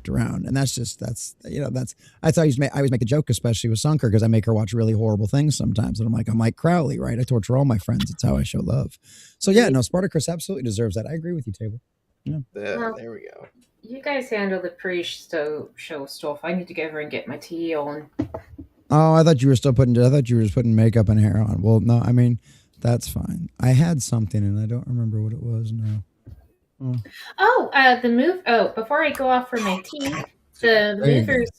walked around. And that's I always make a joke, especially with Sunker, because I make her watch really horrible things sometimes. And I'm like Crowley, right? I torture all my friends. It's how I show love. So yeah, no, Spartacus absolutely deserves that. I agree with you, Table. Yeah. Well, there we go. You guys handle the pre-show stuff. I need to get over and get my tea on. Oh, I thought you were just putting makeup and hair on. Well, no, I mean, that's fine. I had something and I don't remember what it was now. The move. Oh, before I go off for my tea, the movers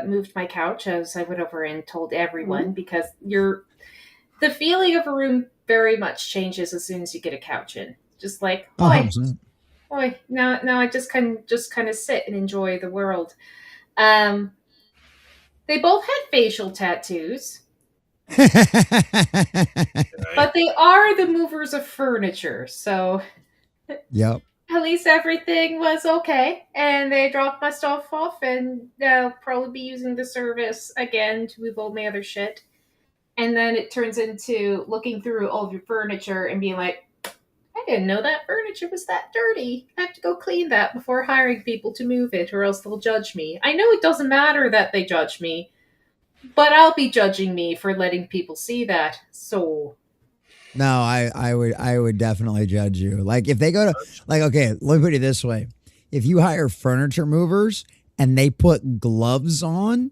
moved my couch as I went over and told everyone, because the feeling of a room very much changes as soon as you get a couch in. Just like, now I just kind of sit and enjoy the world. They both had facial tattoos. But they are the movers of furniture, so yep. At least everything was okay, and they dropped my stuff off, and they'll probably be using the service again to move all my other shit. And then it turns into looking through all of your furniture and being like, I didn't know that furniture was that dirty. I have to go clean that before hiring people to move it, or else they'll judge me. I know it doesn't matter that they judge me, but I'll be judging me for letting people see that. So no, I would definitely judge you. Like if they go to okay, let me put it this way. If you hire furniture movers and they put gloves on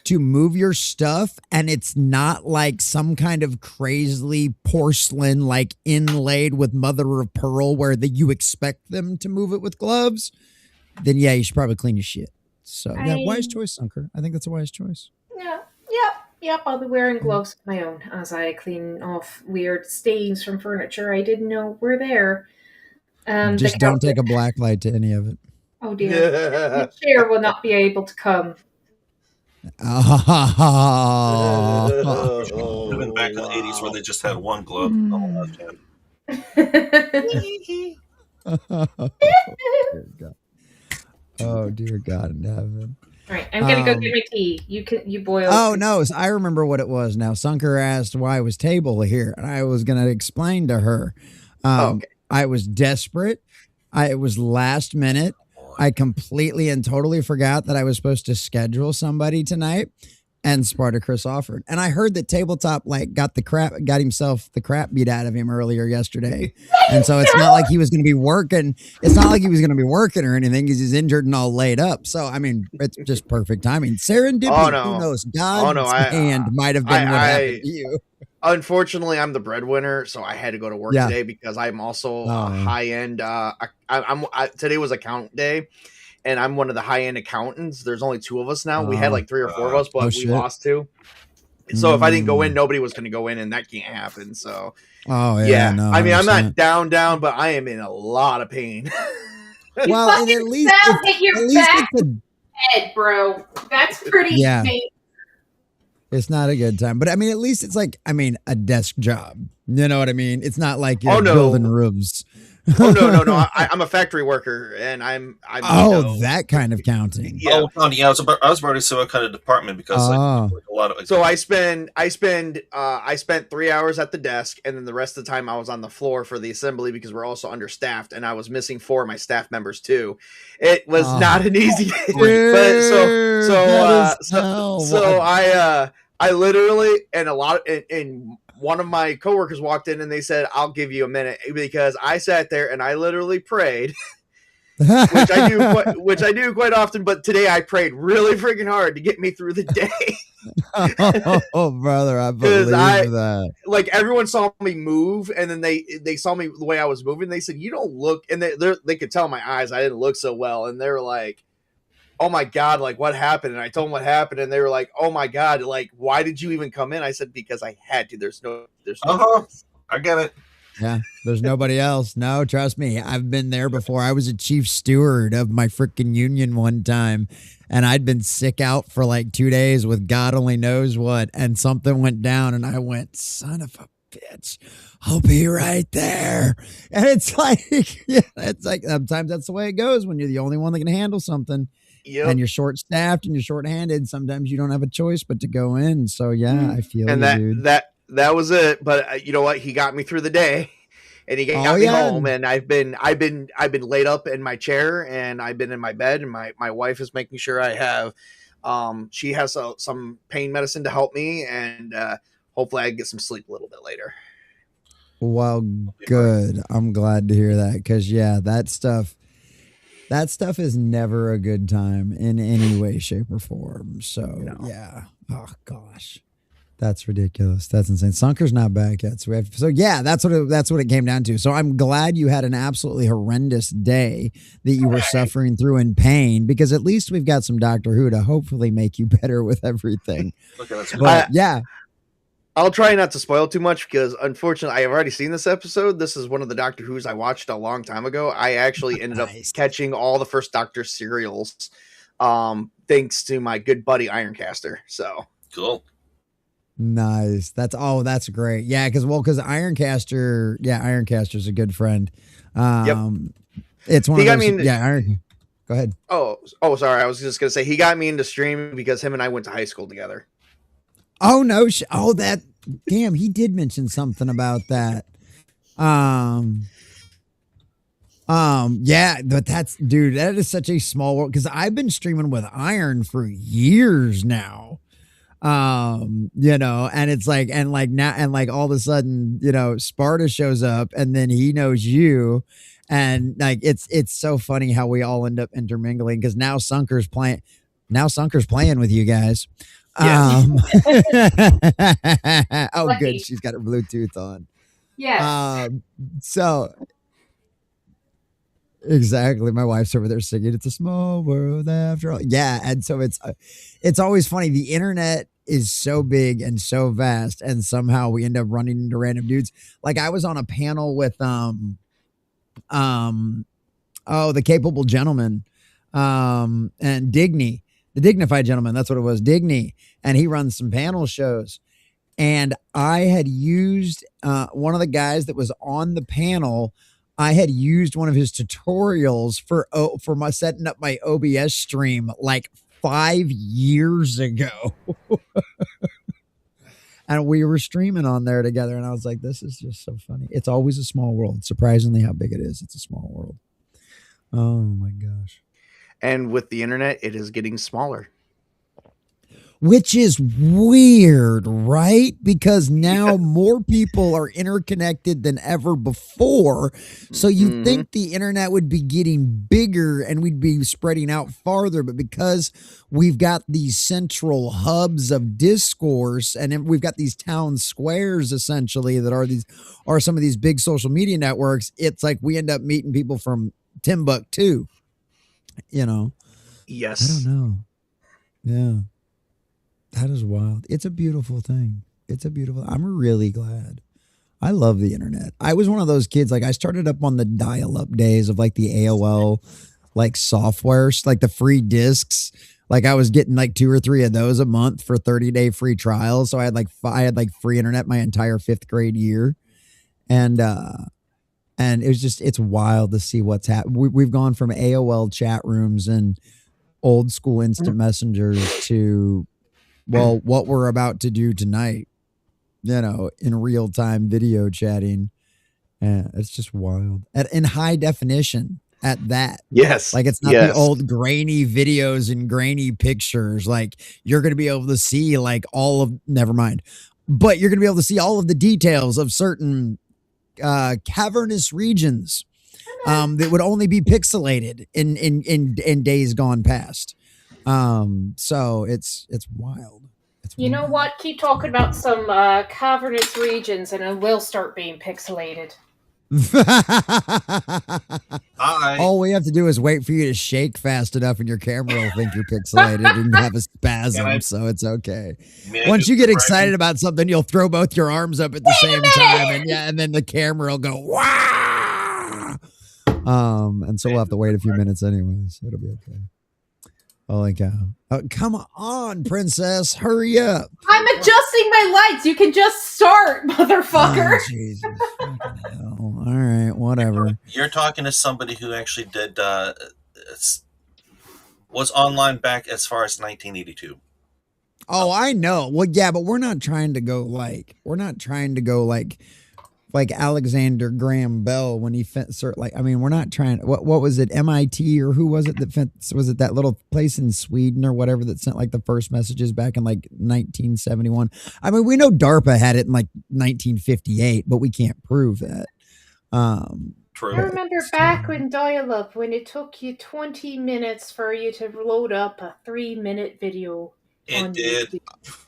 to move your stuff, and it's not like some kind of crazily porcelain, like inlaid with mother of pearl where you expect them to move it with gloves, then yeah, you should probably clean your shit. So yeah, wise choice, Sunker. I think that's a wise choice. Yeah. Yep, I'll be wearing gloves of my own as I clean off weird stains from furniture I didn't know were there. Just don't take a black light to any of it. Oh dear. The chair will not be able to come. Oh. Even back in the 80s where they just had one glove on the left hand. Oh dear God in heaven. All right, I'm gonna go get my tea. You boil. Oh no, I remember what it was now. Sunker asked why was Table here, and I was gonna explain to her. Okay. I was desperate. It was last minute. I completely and totally forgot that I was supposed to schedule somebody tonight, and Spartacus offered. And I heard that Tabletop got himself the crap beat out of him earlier yesterday. And so it's not like he was going to be working. It's not like he was going to be working or anything because he's injured and all laid up. So, I mean, it's just perfect timing. Serendipity, who knows? God's hand might have been what happened to you. Unfortunately, I'm the breadwinner, so I had to go to work today because I'm also high end. Today was account day, and I'm one of the high end accountants. There's only 2 of us now. We had like 3 or 4 of us, but we lost 2. So if I didn't go in, nobody was going to go in, and that can't happen. So no, I mean, I'm not down, but I am in a lot of pain. Well, and at least hit your back head, bro. That's pretty painful. It's not a good time, but I mean, at least it's like, a desk job. You know what I mean? It's not like you're building roofs. No. I'm a factory worker, and I'm that kind of counting. Yeah. I was about to say what kind of department, because a lot of. So I spent 3 hours at the desk, and then the rest of the time I was on the floor for the assembly because we're also understaffed, and I was missing 4 of my staff members too. It was not an easy, I literally and one of my coworkers walked in and they said, I'll give you a minute, because I sat there and I literally prayed, which I do quite often. But today I prayed really freaking hard to get me through the day. Oh, brother, I believe that. Like, everyone saw me move, and then they saw me the way I was moving. They said, you don't look, and they could tell in my eyes I didn't look so well. And they were like, oh my God, like, what happened? And I told them what happened, and they were like, oh my God, like, why did you even come in? I said, because I had to. There's no I get it. Yeah, there's nobody else. No, trust me. I've been there before. I was a chief steward of my freaking union one time, and I'd been sick out for like 2 days with God only knows what, and something went down, and I went, son of a bitch, I'll be right there. And it's like, sometimes that's the way it goes when you're the only one that can handle something. Yep. And you're short-staffed and you're short-handed. Sometimes you don't have a choice but to go in. So yeah, I feel and you, dude. that was it. But you know what? He got me through the day. and he got me home, and I've been laid up in my chair, and I've been in my bed, and my wife is making sure I have, she has some pain medicine to help me, and hopefully I get some sleep a little bit later. Well, good. I'm glad to hear that, because that stuff is never a good time in any way, shape, or form. So oh gosh. That's ridiculous. That's insane. Sunker's not back yet. That's what it came down to. So I'm glad you had an absolutely horrendous day that you were suffering through in pain, because at least we've got some Doctor Who to hopefully make you better with everything. But I'll try not to spoil too much, because unfortunately I have already seen this episode. This is one of the Doctor Who's I watched a long time ago. I actually ended up catching all the first Doctor serials, thanks to my good buddy Ironcaster. So cool. Nice. That's great. Yeah, because Ironcaster's a good friend. It's one of those. Go ahead. Oh, sorry. I was just gonna say he got me into streaming because him and I went to high school together. Oh no! Damn, he did mention something about that. Yeah, but that is such a small world, because I've been streaming with Iron for years now. And it's like, now, all of a sudden, Sparta shows up, and then he knows you, and like it's so funny how we all end up intermingling, because now Sunker's playing with you guys. Yes. Oh, good, she's got her Bluetooth on. Yes. So exactly, my wife's over there singing "It's a Small World After All." Yeah, and so it's always funny. The internet is so big and so vast, and somehow we end up running into random dudes. Like I was on a panel with the Capable Gentleman, and Digny, the Dignified Gentleman. That's what it was, Digny, and he runs some panel shows. And I had used one of the guys that was on the panel. I had used one of his tutorials for my setting up my OBS stream like 5 years ago. And we were streaming on there together, and I was like, this is just so funny. It's always a small world. Surprisingly how big it is. It's a small world. Oh my gosh. And with the internet, it is getting smaller. Which is weird, right? Because now more people are interconnected than ever before. So you think the internet would be getting bigger and we'd be spreading out farther. But because we've got these central hubs of discourse, and we've got these town squares essentially that are some of these big social media networks, it's like we end up meeting people from Timbuktu. Yes. I don't know. Yeah. That is wild. It's a beautiful thing. I'm really glad. I love the internet. I was one of those kids, like I started up on the dial-up days of like the AOL like software, like the free discs. Like I was getting like 2 or 3 of those a month for 30-day free trials. So I had free internet my entire 5th grade year. And it was just, it's wild to see what's happened. We've gone from AOL chat rooms and old school instant messengers to, well, what we're about to do tonight, in real time video chatting. And it's just wild. In high definition at that. Yes. Like it's not the old grainy videos and grainy pictures. Like you're going to be able to see like never mind. But you're going to be able to see all of the details of certain cavernous regions that would only be pixelated in days gone past. So it's wild. You know what? Keep talking about some cavernous regions, and it will start being pixelated. All we have to do is wait for you to shake fast enough, and your camera will think you're pixelated and have a spasm. So it's okay. Once you get excited about something, you'll throw both your arms up at the same time, and then the camera will go wow. And so we'll have to wait a few minutes anyway, so it'll be okay. Holy cow. Oh, come on, princess. Hurry up. I'm adjusting my lights. You can just start, motherfucker. Oh, Jesus. All right, whatever. You're talking to somebody who actually did was online back as far as 1982. Oh, I know. Well, yeah, but we're not trying to go like like Alexander Graham Bell when he like, I mean, we're not trying. What was it? MIT or who was it that was it that little place in Sweden or whatever that sent like the first messages back in like 1971? I mean, we know DARPA had it in like 1958, but we can't prove that. True. I remember back when dial-up, when it took you 20 minutes for you to load up a 3-minute video. It did. YouTube.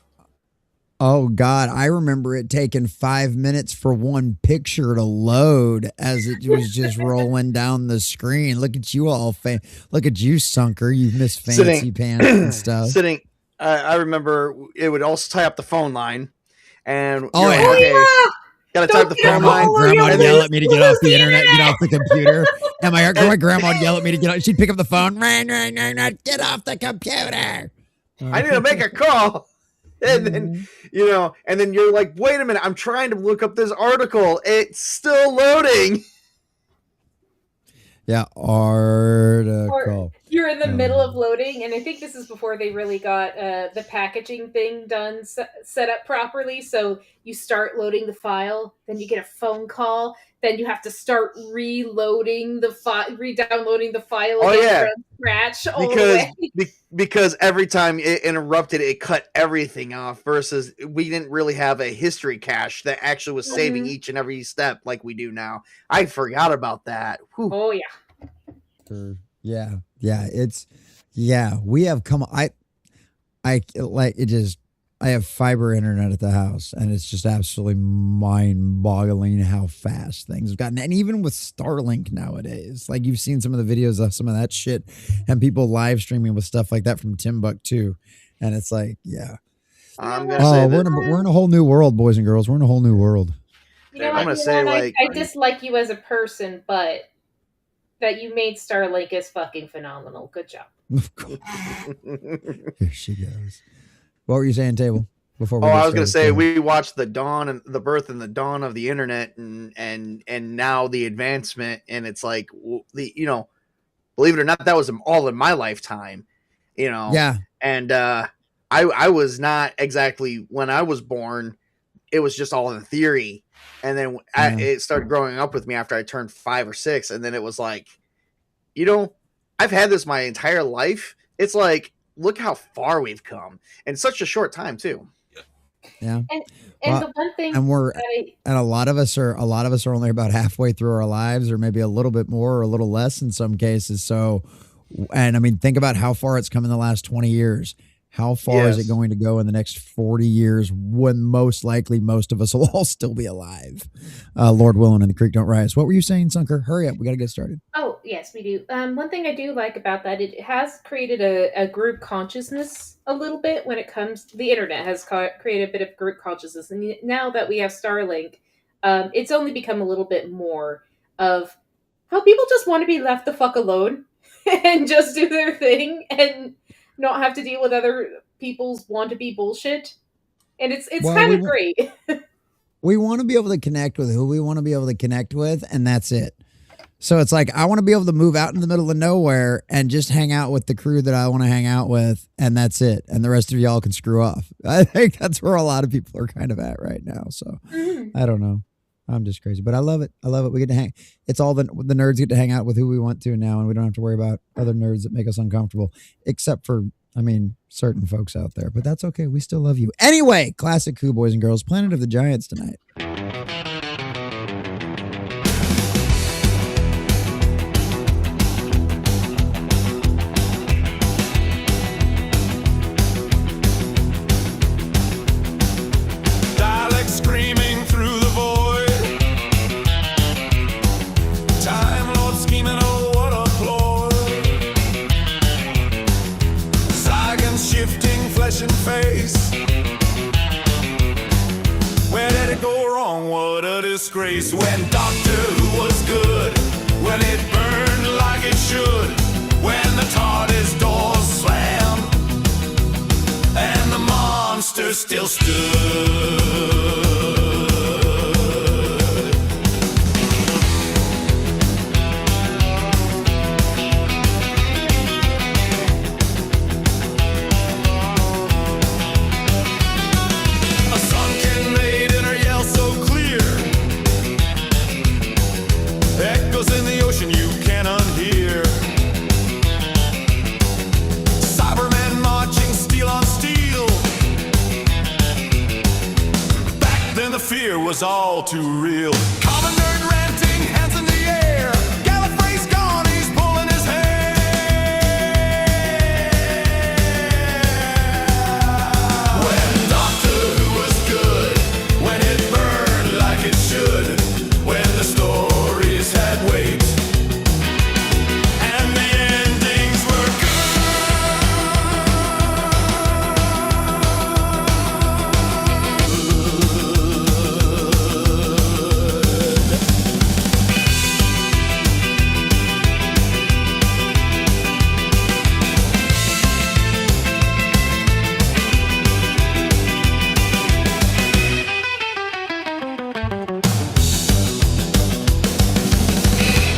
Oh God, I remember it taking 5 minutes for one picture to load as it was just rolling down the screen. Look at you all, look at you, Sunker. You miss fancy pants and stuff. I remember it would also tie up the phone line, and gotta type the phone line. Grandma would yell at me to get off the internet, get off the computer. And my grandma would yell at me to get off. She'd pick up the phone. Get off the computer. I need to make a call. And then, and then you're like, wait a minute, I'm trying to look up this article. It's still loading. Yeah, article. Or you're in the middle of loading, and I think this is before they really got the packaging thing done, set up properly. So you start loading the file, then you get a phone call, then you have to start reloading the file, re-downloading the file again from scratch all the way. Because every time it interrupted, it cut everything off, versus we didn't really have a history cache that actually was saving each and every step like we do now. I forgot about that. Whew. Oh, yeah. We have come. I have fiber internet at the house, and it's just absolutely mind-boggling how fast things have gotten. And even with Starlink nowadays, like you've seen some of the videos of some of that shit, and people live streaming with stuff like that from Timbuktu, and it's like, I'm gonna say we're in a whole new world, boys and girls. We're in a whole new world. I'm gonna say I dislike you as a person, but that you made Starlink is fucking phenomenal. Good job. Here she goes. What were you saying, Table? Before I was going to say we watched the dawn and the birth and the dawn of the internet, and now the advancement, and it's like believe it or not, that was all in my lifetime, Yeah. And I was not exactly when I was born. It was just all in theory, and then it started growing up with me after I turned 5 or 6, and then it was like, I've had this my entire life. It's like, look how far we've come in such a short time too. Yeah. And the one thing, and a lot of us are only about halfway through our lives, or maybe a little bit more or a little less in some cases. So, and I mean, think about how far it's come in the last 20 years. How far is it going to go in the next 40 years, when most likely most of us will all still be alive? Lord willing, and the creek don't rise. What were you saying, Sunker? Hurry up. We got to get started. Oh, yes, we do. One thing I do like about that, it has created a group consciousness a little bit when it comes to the internet, has created a bit of group consciousness. And now that we have Starlink, it's only become a little bit more of how people just want to be left the fuck alone and just do their thing and not have to deal with other people's want-to-be bullshit. And it's kind of great. We want to be able to connect with who we want to be able to connect with, and that's it. So it's like, I want to be able to move out in the middle of nowhere and just hang out with the crew that I want to hang out with, and that's it. And the rest of y'all can screw off. I think that's where a lot of people are kind of at right now. So I don't know. I'm just crazy, but I love it. We get to hang. It's all the nerds get to hang out with who we want to now, and we don't have to worry about other nerds that make us uncomfortable, except for, certain folks out there. But that's okay. We still love you. Anyway, classic Who, boys and girls, Planet of the Giants tonight. Disgrace when Doctor Who was good, when it burned like it should, when the TARDIS doors slammed and the monster still stood. A sunken maiden, her yell so clear, was all too real. Common nerd ranting, hands in the air. Gallifrey's gone, he's pulling his hair. When Doctor Who was good, when it burned like it should, when the stories had weight, and the endings were good.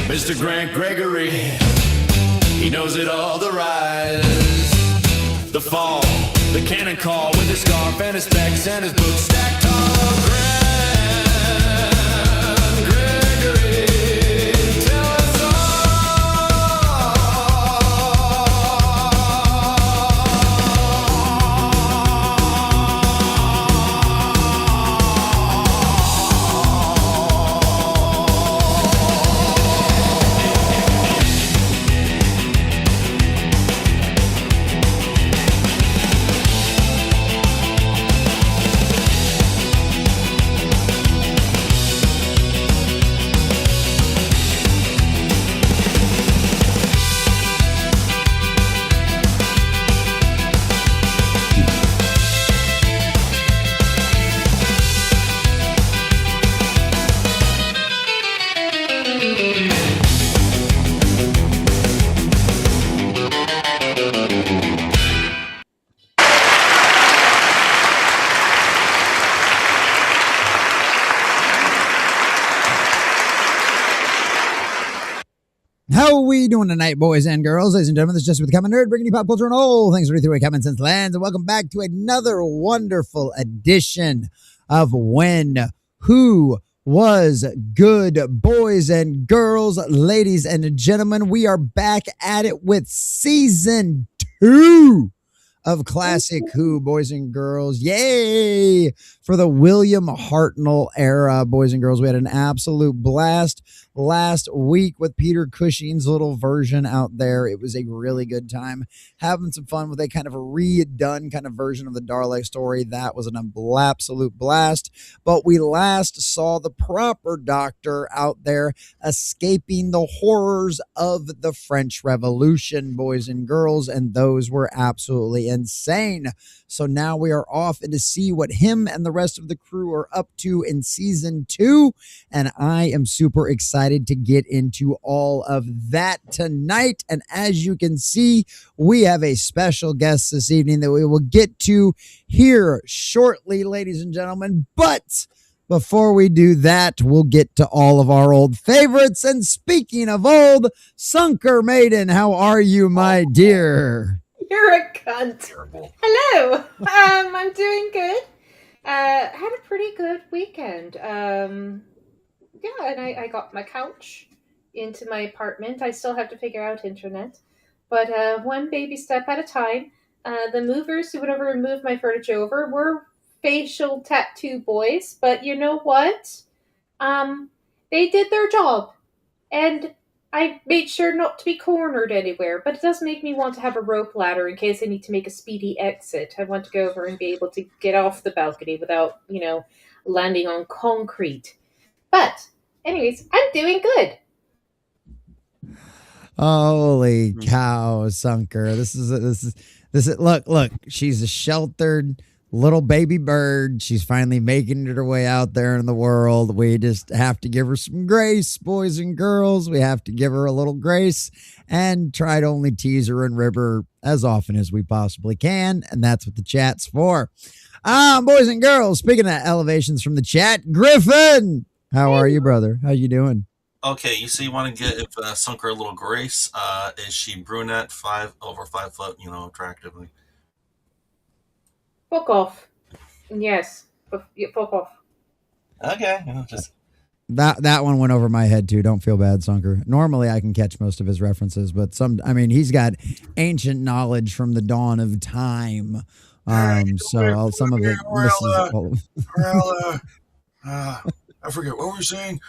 Mr. Grant Gregory, he knows it all, the rise, the fall, the cannon call with his scarf and his specs and his books stacked tall. Grant Gregory, tell us How are we doing tonight, boys and girls? Ladies and gentlemen, this is Just with the Common Nerd, bringing you pop culture and all things ready through common sense lands. And welcome back to another wonderful edition of When Who Was Good, boys and girls, ladies and gentlemen. We are back at it with season 2 of Classic Who, boys and girls. Yay! For the William Hartnell era, boys and girls. We had an absolute blast last week with Peter Cushing's little version out there. It was a really good time, having some fun with a kind of a redone kind of version of the Dalek story. That was an absolute blast. But we last saw the proper Doctor out there escaping the horrors of the French Revolution, boys and girls, and those were absolutely insane. So now we are off and to see what him and the rest of the crew are up to in season 2. And I am super excited to get into all of that tonight. And as you can see, we have a special guest this evening that we will get to here shortly, ladies and gentlemen. But before we do that, we'll get to all of our old favorites. And speaking of old, Sunker Maiden, how are you, my dear? You're a cunt. Hello. I'm doing good. Had a pretty good weekend. Yeah, and I got my couch into my apartment. I still have to figure out internet, but one baby step at a time. The movers who would ever move my furniture over were facial tattoo boys, but you know what? They did their job, and I made sure not to be cornered anywhere, but it does make me want to have a rope ladder in case I need to make a speedy exit. I want to go over and be able to get off the balcony without, landing on concrete. But, anyways, I'm doing good. Holy cow, Sunker. This is look, she's a sheltered little baby bird. She's finally making it her way out there in the world. We just have to give her some grace, boys and girls. We have to give her a little grace and try to only tease her and rib her as often as we possibly can. And that's what the chat's for. Boys and girls, speaking of elevations from the chat, Griffin, how are you, brother? How you doing? Okay, you see, you want to get if Sunker a little grace. Is she brunette, over 5 foot, attractively? Fuck off. Yes. Fuck off. Okay, just that one went over my head too. Don't feel bad, Sunker. Normally I can catch most of his references, but he's got ancient knowledge from the dawn of time. So some of it misses. I forget what we're saying.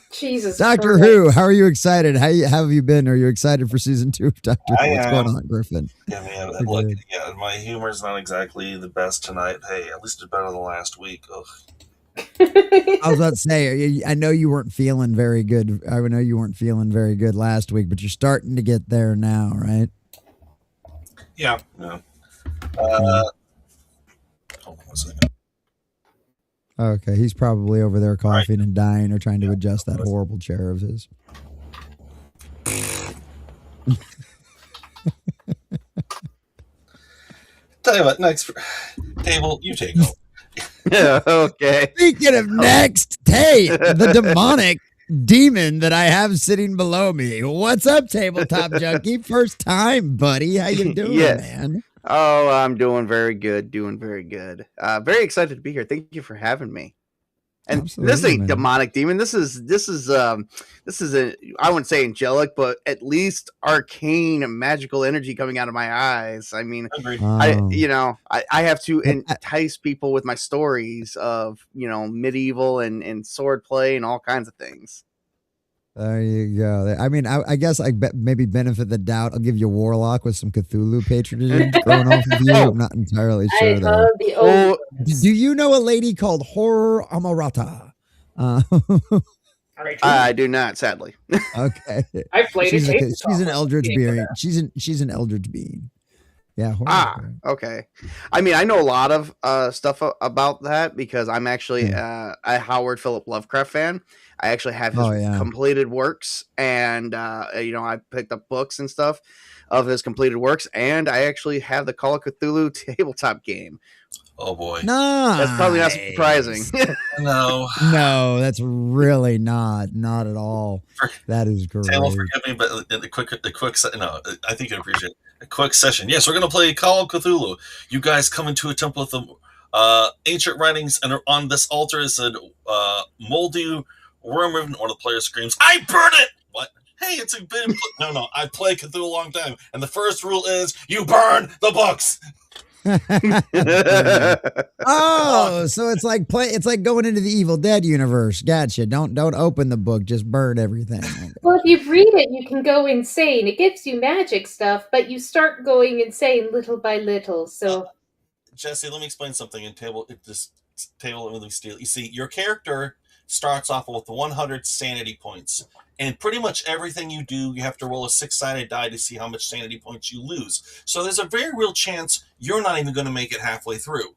Jesus Doctor Christ. Who, how are you excited? How have you been? Are you excited for season 2 of Doctor Who? What's going on, Griffin? Yeah, man. Look, yeah, my humor's not exactly the best tonight. Hey, at least it's better than last week. Ugh. I was about to say, I know you weren't feeling very good. I know you weren't feeling very good last week, but you're starting to get there now, right? Yeah. Hold on 1 second. Okay, he's probably over there coughing and dying or trying to adjust that horrible chair of his. Tell you what, next table, you take over. Yeah, okay. Speaking of next, Tate, the demonic demon that I have sitting below me. What's up, tabletop junkie? First time, buddy. How you doing, man? Oh, I'm doing very good. Very excited to be here. Thank you for having me. And Absolutely, this ain't man. demonic demon. This is a, I wouldn't say angelic, but at least arcane magical energy coming out of my eyes. I mean, I have to entice people with my stories of, medieval and sword play and all kinds of things. There you go. I mean, I guess maybe benefit the doubt. I'll give you Warlock with some Cthulhu patronage growing off of you. I'm not entirely sure. I love the old ones. Do you know a lady called Horror Amarata? I do not, sadly. Okay. I played she's it. She's an eldritch being. She's an eldritch being. Yeah. Okay. I mean, I know a lot of stuff about that because I'm actually a Howard Philip Lovecraft fan. I actually have his completed works, and I picked up books and stuff of his completed works, and I actually have the Call of Cthulhu tabletop game. Oh boy, no, that's probably not surprising. No, that's really not at all. That is great. Taylor, forgive me, but the quick, no, I think you'd appreciate it. A quick session. Yes, we're gonna play Call of Cthulhu. You guys come into a temple with the ancient writings, and on this altar is a moldy worm. One of the players screams, "I burn it!" What? Hey, it's a bit. No. I play Cthulhu a long time, and the first rule is you burn the books. So it's like going into the Evil Dead universe. Gotcha. Don't open the book, just burn everything. Well, if you read it, you can go insane. It gives you magic stuff, but you start going insane little by little. So, Jesse, let me explain something. In table, really steal. You see, your character starts off with 100 sanity points. And pretty much everything you do, you have to roll a 6-sided die to see how much sanity points you lose. So there's a very real chance you're not even going to make it halfway through.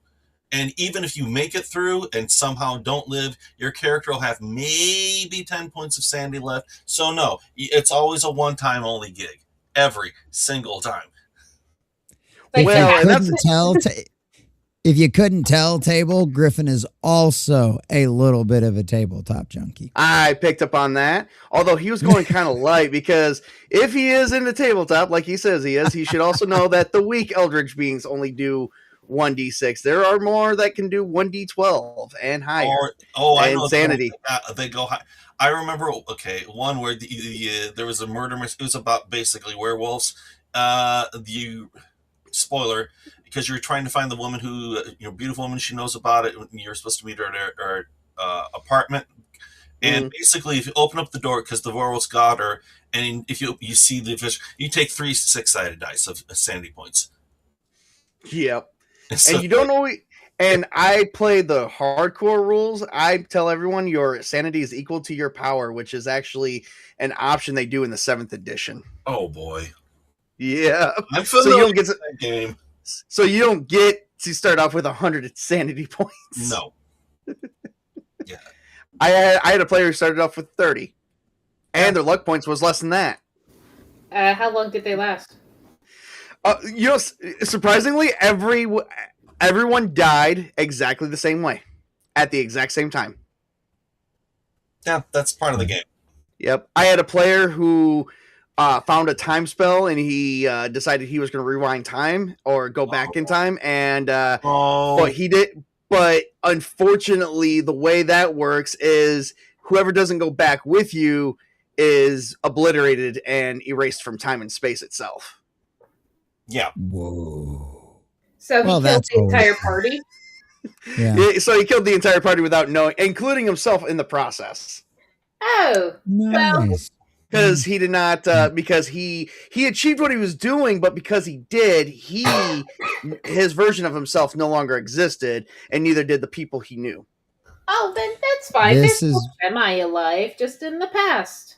And even if you make it through and somehow don't live, your character will have maybe 10 points of sanity left. So no, it's always a one-time only gig. Every single time. If you couldn't tell, Table, Griffin is also a little bit of a tabletop junkie. I picked up on that, although he was going kind of light, because if he is into tabletop, like he says he is, he should also know that the weak Eldritch beings only do 1d6. There are more that can do 1d12 and higher. I know. Insanity. They go high. I remember, one where there was a murder mystery. It was about basically werewolves. Spoiler, because you're trying to find the woman who, beautiful woman, she knows about it. You're supposed to meet her at her apartment. And basically, if you open up the door, because the werewolf's got her, and if you see the fish, you take 3 6-sided dice of sanity points. Yep. So, and you don't know. And I play the hardcore rules. I tell everyone your sanity is equal to your power, which is actually an option they do in the 7th edition. Oh boy. Yeah. I'm familiar so you don't get that game. So you don't get to start off with 100 sanity points. No. Yeah. I had a player who started off with 30, and their luck points was less than that. How long did they last? Surprisingly, everyone died exactly the same way at the exact same time. Yeah, that's part of the game. Yep. I had a player who found a time spell, and he decided he was going to rewind time or go back in time, and but he did. But unfortunately, the way that works is whoever doesn't go back with you is obliterated and erased from time and space itself. Yeah. Whoa. So he killed the entire party? Yeah. So he killed the entire party without knowing, including himself in the process. Oh, well, Nice. Because he did not, because he achieved what he was doing, but because he did, his version of himself no longer existed, and neither did the people he knew. oh, then that's fine. This They're is- still semi-alive, just in the past.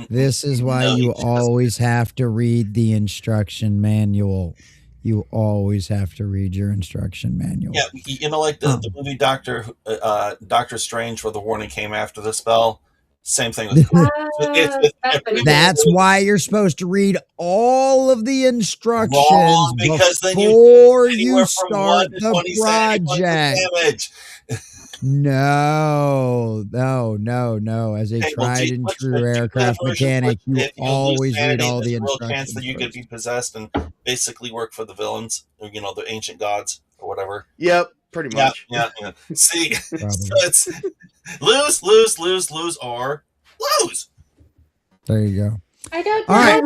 This is why No, you he just- always have to read the instruction manual. You always have to read your instruction manual. Yeah, you know, like the movie Doctor Strange, where the warning came after the spell. Same thing. That's why you're supposed to read all of the instructions Wrong, because then before you anywhere from 1 start to the 20 sanity points of project. damage. No. As a Okay, well, tried and which true aircraft version, mechanic, you if you lose always read sanity, all the there's a real instructions. chance that you could be possessed and basically work for the villains, or, you know, the ancient gods or whatever. Yep, pretty much. Yeah. See, so it's lose, or lose. There you go. I don't. All right.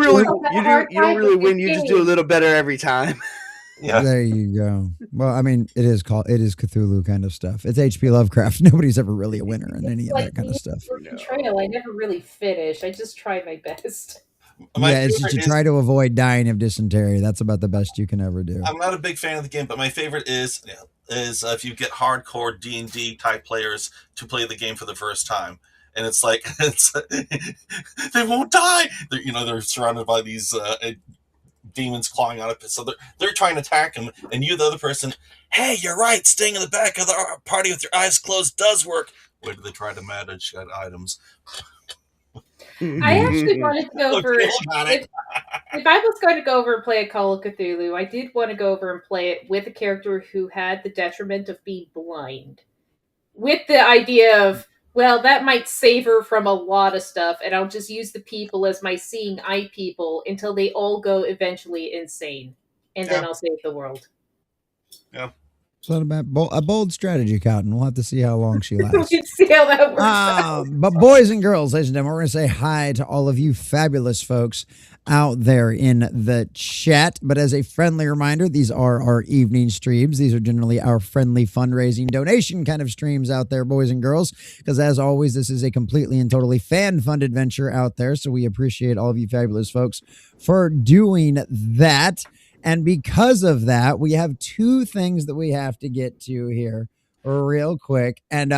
You don't really win. You just do a little better every time. Yeah. There you go. Well, I mean, it is Cthulhu kind of stuff. It's H.P. Lovecraft. Nobody's ever really a winner in any of that kind of stuff. Trail. I never really finished. I just tried my best. It's just you try to avoid dying of dysentery. That's about the best you can ever do. I'm not a big fan of the game, but my favorite is if you get hardcore D&D type players to play the game for the first time. And it's like, they won't die. They're surrounded by these demons clawing out of it. So they're trying to attack him, and you, the other person, hey, you're right, staying in the back of the party with your eyes closed does work. Where do they try to manage items? I actually wanted to go over if I was going to go over and play a Call of Cthulhu, I did want to go over and play it with a character who had the detriment of being blind. With the idea of, well, that might save her from a lot of stuff, and I'll just use the people as my seeing eye people until they all go eventually insane. And then I'll save the world. Yeah. It's not a bold strategy, Cotton. We'll have to see how long she lasts. We can see how that works out. But boys and girls, ladies and gentlemen, we're going to say hi to all of you fabulous folks out there in the chat. But as a friendly reminder, these are our evening streams. These are generally our friendly fundraising donation kind of streams out there, boys and girls. Because as always, this is a completely and totally fan-funded venture out there. So we appreciate all of you fabulous folks for doing that. And because of that, we have two things that we have to get to here real quick. And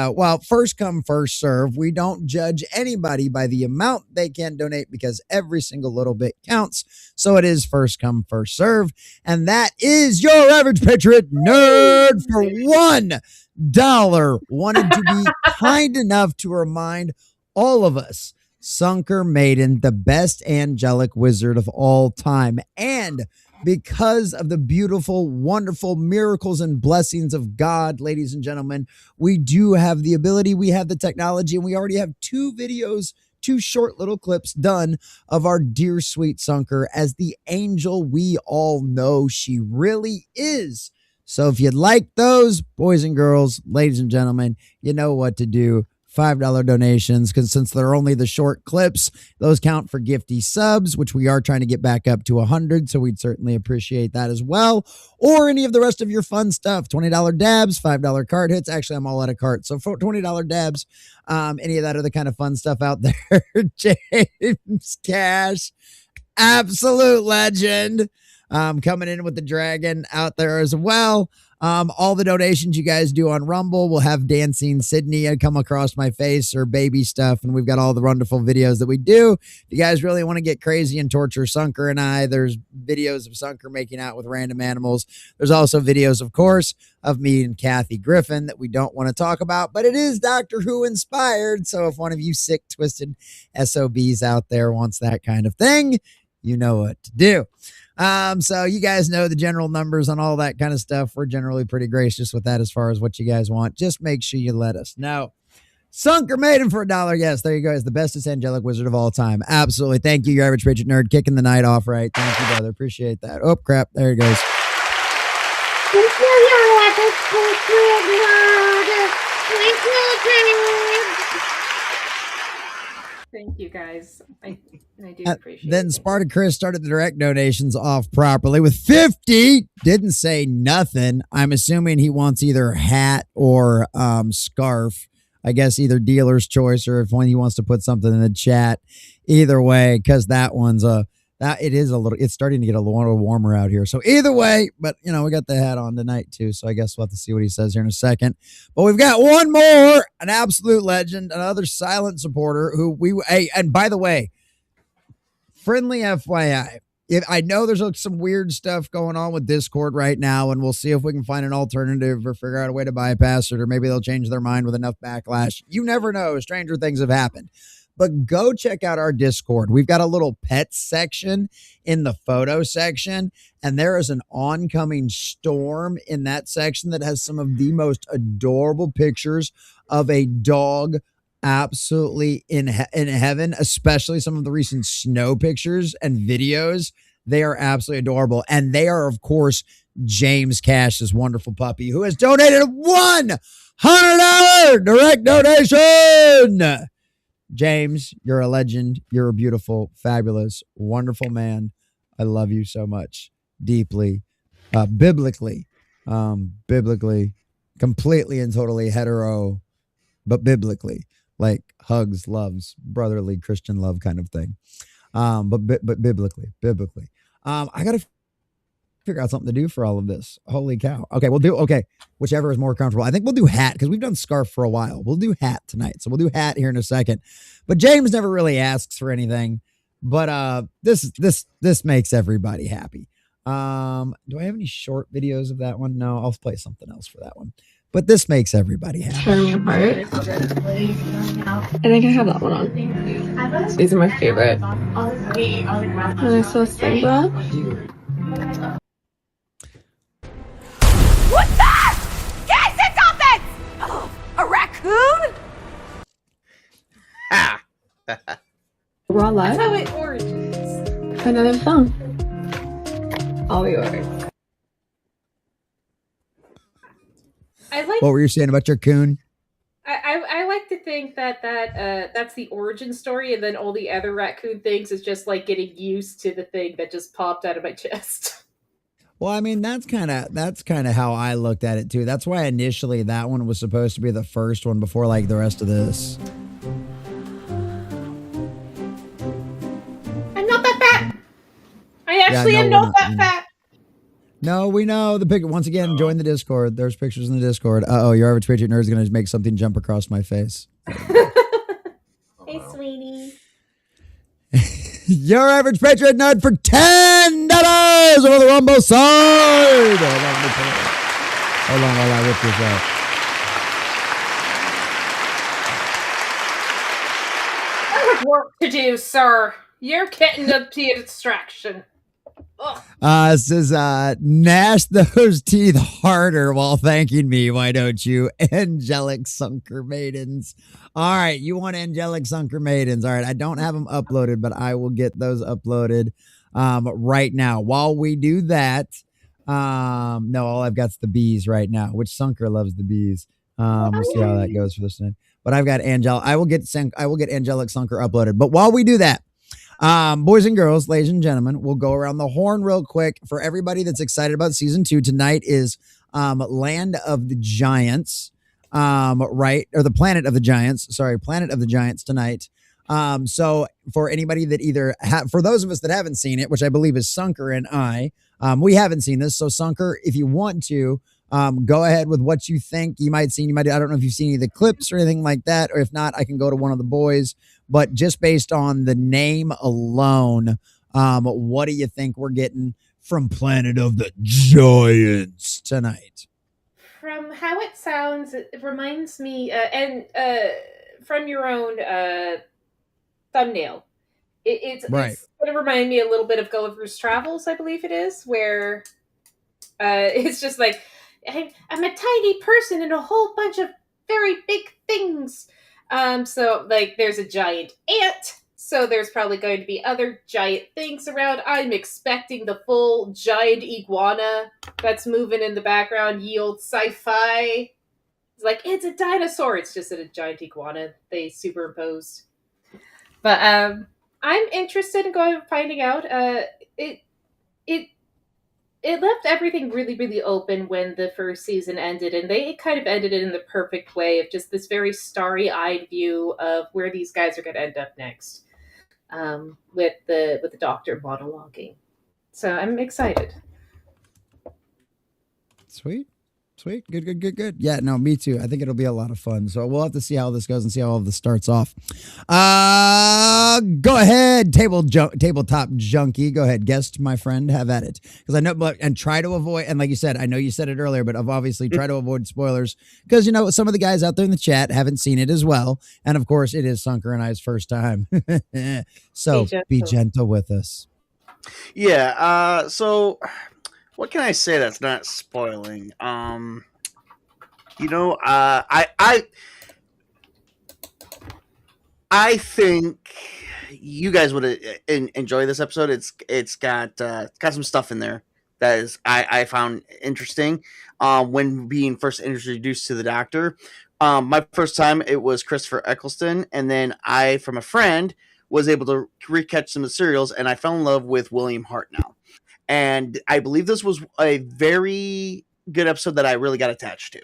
first come, first serve. We don't judge anybody by the amount they can donate because every single little bit counts. So it is first come, first serve. And that is your average Patriot nerd for $1. Wanted to be kind enough to remind all of us, Sunker Maiden, the best angelic wizard of all time. And because of the beautiful, wonderful miracles and blessings of God, ladies and gentlemen, we do have the ability, we have the technology, and we already have two short little clips done of our dear sweet Sunker as the angel we all know she really is. So if you'd like those, boys and girls, ladies and gentlemen, you know what to do. $5 donations, because since they're only the short clips, those count for gifty subs, which we are trying to get back up to 100, so we'd certainly appreciate that as well. Or any of the rest of your fun stuff, $20 dabs, $5 card hits. Actually, I'm all out of cards, so for $20 dabs, any of that other kind of fun stuff out there. James Cash, absolute legend, coming in with the dragon out there as well. All the donations you guys do on Rumble will have dancing Sydney come across my face or baby stuff. And we've got all the wonderful videos that we do. If you guys really want to get crazy and torture Sunker and I, there's videos of Sunker making out with random animals. There's also videos, of course, of me and Kathy Griffin that we don't want to talk about, but it is Doctor Who inspired. So if one of you sick, twisted SOBs out there wants that kind of thing, you know what to do. So you guys know the general numbers on all that kind of stuff. We're generally pretty gracious with that as far as what you guys want. Just make sure you let us know. Sunker Maiden for $1. Yes, there you go. It's the bestest angelic wizard of all time. Absolutely. Thank you, your average Patriot nerd, kicking the night off right. Thank you, brother. Appreciate that. Oh, crap. There it goes. Thank you, guys. I do appreciate then it. Spartacus started the direct donations off properly with 50. Didn't say nothing. I'm assuming he wants either hat or scarf. I guess either dealer's choice or if when he wants to put something in the chat. Either way, because that one's it's starting to get a little warmer out here. So either way, but we got the hat on tonight too. So I guess we'll have to see what he says here in a second. But we've got one more, an absolute legend, another silent supporter and by the way, friendly FYI, I know there's some weird stuff going on with Discord right now, and we'll see if we can find an alternative or figure out a way to bypass it, or maybe they'll change their mind with enough backlash. You never know. Stranger things have happened. But go check out our Discord. We've got a little pets section in the photo section, and there is an oncoming storm in that section that has some of the most adorable pictures of a dog absolutely in heaven, especially some of the recent snow pictures and videos. They are absolutely adorable. And they are, of course, James Cash's wonderful puppy, who has donated $100 direct donation. James, you're a legend. You're a beautiful, fabulous, wonderful man. I love you so much. Deeply, biblically, completely and totally hetero, but biblically. Like hugs, loves, brotherly Christian love kind of thing. But biblically. I got to figure out something to do for all of this. Holy cow. Okay, whichever is more comfortable. I think we'll do hat because we've done scarf for a while. We'll do hat tonight. So we'll do hat here in a second. But James never really asks for anything. But this makes everybody happy. Do I have any short videos of that one? No, I'll play something else for that one. But this makes everybody happy. Tearing me apart. I think I have that one on. These are my favorite. And I saw Simba. What's that? Guys, it's open! Oh, a raccoon? Ha! Raw live. That's how it origins. Another song. All yours. What were you saying about your coon? I like to think that's the origin story, and then all the other raccoon things is just like getting used to the thing that just popped out of my chest. Well, I mean, that's kind of how I looked at it too. That's why initially that one was supposed to be the first one before like the rest of this. I'm not that fat. I actually am not that fat. No, we know the pic. Once again, join the Discord. There's pictures in the Discord. Your average Patriot nerd is going to make something jump across my face. Hey, sweetie. Your average Patriot nerd for $10 over the Rumble side. Hold on while I whip this out. I have work to do, sir. You're getting up to your distraction. Says gnash those teeth harder while thanking me. Why don't you? Angelic Sunker Maidens. All right, you want Angelic Sunker Maidens. All right, I don't have them uploaded, but I will get those uploaded right now. While we do that, no, all I've got's the bees right now, which Sunker loves the bees. We'll see how that goes for this night. But I've got Angelic. I will get Angelic Sunker uploaded. But while we do that, boys and girls, ladies and gentlemen, we'll go around the horn real quick for everybody that's excited about season 2. Tonight is Land of the Giants, right? Or the Planet of the Giants. Sorry, Planet of the Giants tonight. So for anybody that for those of us that haven't seen it, which I believe is Sunker and I, we haven't seen this. So Sunker, if you want to, go ahead with what you think you might see. I don't know if you've seen any of the clips or anything like that, or if not, I can go to one of the boys. But just based on the name alone, what do you think we're getting from Planet of the Giants tonight? From how it sounds, it reminds me, and from your own thumbnail, it's going to remind me a little bit of Gulliver's Travels, I believe it is, where it's just like, I'm a tiny person in a whole bunch of very big things. So like there's a giant ant, so there's probably going to be other giant things around. I'm expecting the full giant iguana that's moving in the background, yield sci-fi. It's like, it's a dinosaur. It's just a giant iguana they superimposed. But I'm interested in going and finding out. It it it left everything really, really open when the first season ended, and they kind of ended it in the perfect way of just this very starry-eyed view of where these guys are going to end up next, with the Doctor monologuing. So I'm excited. Sweet. Good. Yeah, no, me too. I think it'll be a lot of fun. So we'll have to see how this goes and see how all of this starts off. Go ahead, tabletop junkie. Go ahead, guest my friend, have at it. Because I know, and try to avoid. And like you said, I know you said it earlier, but I've obviously try to avoid spoilers because some of the guys out there in the chat haven't seen it as well. And of course, it is Sunker and I's first time. So be gentle with us. Yeah. So. What can I say that's not spoiling? I think you guys would enjoy this episode. It's got some stuff in there that is I found interesting. When being first introduced to the Doctor, my first time it was Christopher Eccleston, and then I, from a friend, was able to recatch some of the serials, and I fell in love with William Hartnell. And I believe this was a very good episode that I really got attached to.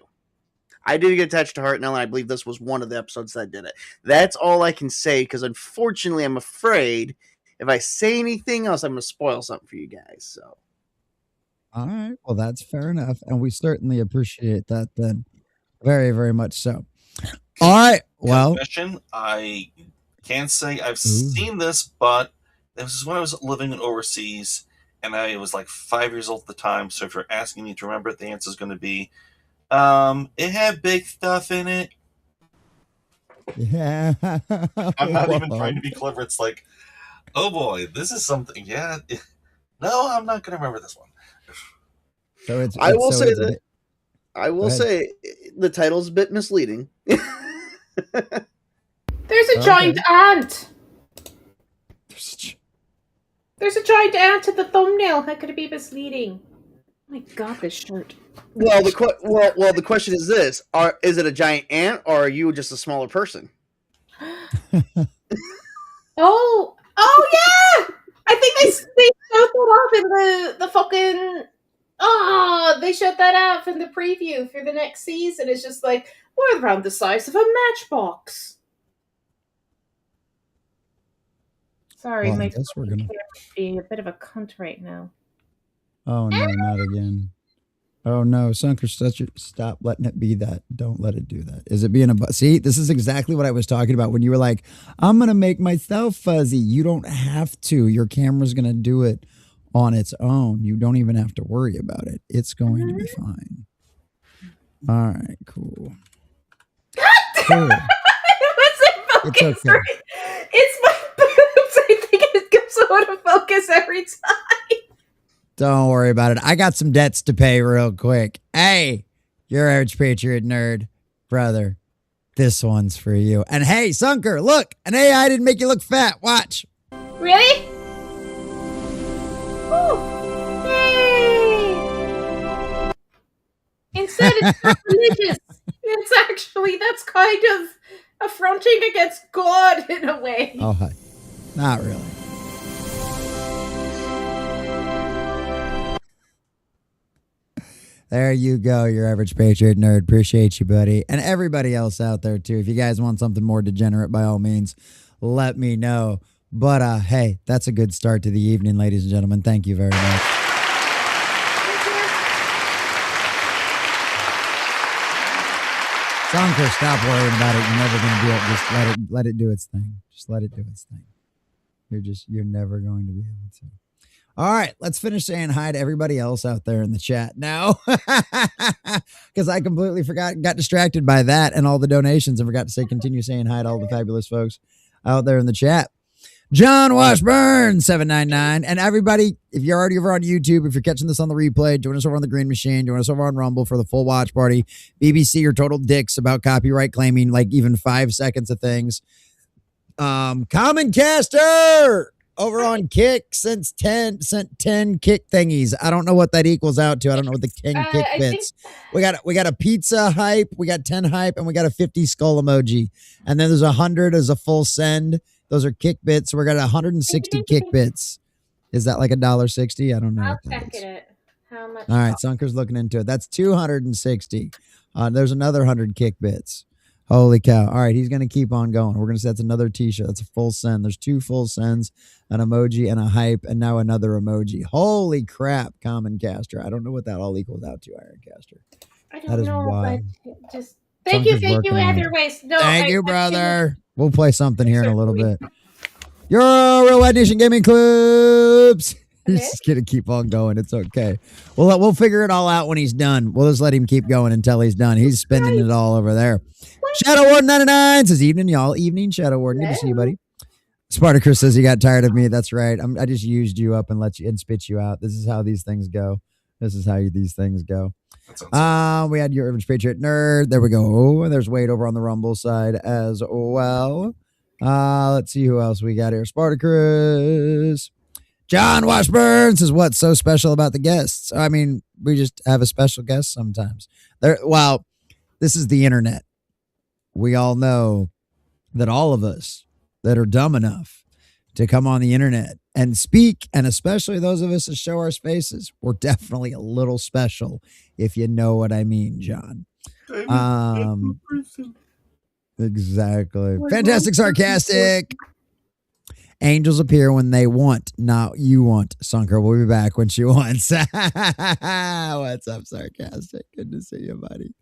I did get attached to Hartnell, and I believe this was one of the episodes that did it. That's all I can say, because unfortunately, I'm afraid if I say anything else, I'm going to spoil something for you guys. So, all right. Well, that's fair enough, and we certainly appreciate that then. Very, very much so. All right. Well, question. I can't say I've seen this, but this is when I was living overseas. And I was like 5 years old at the time, so if you're asking me to remember it, the answer is going to be, it had big stuff in it. Yeah. I'm not even trying to be clever. It's like, oh boy, this is something. Yeah. No, I'm not going to remember this one. So I will say the title's a bit misleading. There's a giant ant. There's a giant ant at the thumbnail. How could it be misleading? Oh my God, this shirt. Well, the question is this: is it a giant ant, or are you just a smaller person? Oh yeah! I think they showed that off in the fucking. They showed that out in the preview for the next season. It's just like, we're around the size of a matchbox. Sorry, well, my I guess we're gonna be a bit of a cunt right now. Oh no, not again. Oh no, Sunker, stop letting it be that. Don't let it do that. Is it being see, this is exactly what I was talking about when you were like, I'm gonna make myself fuzzy. You don't have to. Your camera's gonna do it on its own. You don't even have to worry about it. It's going to be fine. All right, cool. Cool. It's okay. It's my boobs. I think it goes out of focus every time. Don't worry about it. I got some debts to pay real quick. Hey, your average patriot nerd, brother. This one's for you. And hey, Sunker, look, an AI didn't make you look fat. Watch. Really? Oh, yay! Instead, it's not religious. That's kind of affronting against God in a way. Oh, hi. Not really. There you go, your average patriot nerd. Appreciate you, buddy. And everybody else out there, too. If you guys want something more degenerate, by all means, let me know. But, hey, that's a good start to the evening, ladies and gentlemen. Thank you very much. Sunker, stop worrying about it. You're never going to be able to just let it do its thing. Just let it do its thing. You're never going to be able to. All right, let's finish saying hi to everybody else out there in the chat now, because I completely got distracted by that and all the donations and forgot to continue saying hi to all the fabulous folks out there in the chat. John Washburn 799, and everybody, if you're already over on YouTube, if you're catching this on the replay, join us over on the Green Machine, join us over on Rumble for the full watch party. BBC are total dicks about copyright claiming like even 5 seconds of things. Common Caster over on Kick sent 10 kick thingies. I don't know what that equals out to. I don't know what the king kick fits. We got a pizza hype, we got 10 hype, and we got a 50 skull emoji. And then there's 100 as a full send. Those are kick bits. So we're got 160 kick bits. Is that like $1.60? I don't know. I'll check it. How much? All right, Sunker's looking into it. That's 260. There's another 100 kick bits. Holy cow. All right, he's going to keep on going. We're going to say that's another t-shirt. That's a full send. There's 2 full sends, an emoji and a hype, and now another emoji. Holy crap, Common Caster. I don't know what that all equals out to, Iron Caster. I don't know, wild. but just thank you either way. No, thank you, brother. We'll play something here in a little bit. You're Real White Nation Gaming Clips. He's just gonna keep on going. It's okay. We'll figure it all out when he's done. We'll just let him keep going until he's done. He's spending it all over there. Shadow Warden 99 says, evening, y'all. Evening, Shadow Warden. Good to see you, buddy. Spartacus says he got tired of me. That's right. I just used you up and let you and spit you out. This is how these things go. This is how these things go. We had your Urban Patriot Nerd. There we go. Oh, there's Wade over on the Rumble side as well. Let's see who else we got here. Spartacus. John Washburn says, what's so special about the guests? I mean, we just have a special guest sometimes. Well, this is the internet. We all know that all of us that are dumb enough to come on the internet and speak, and especially those of us that show our faces, we're definitely a little special, if you know what I mean, John. Exactly. Fantastic Sarcastic. Angels appear when they want, not you want. Sunker will be back when she wants. What's up, Sarcastic? Good to see you, buddy.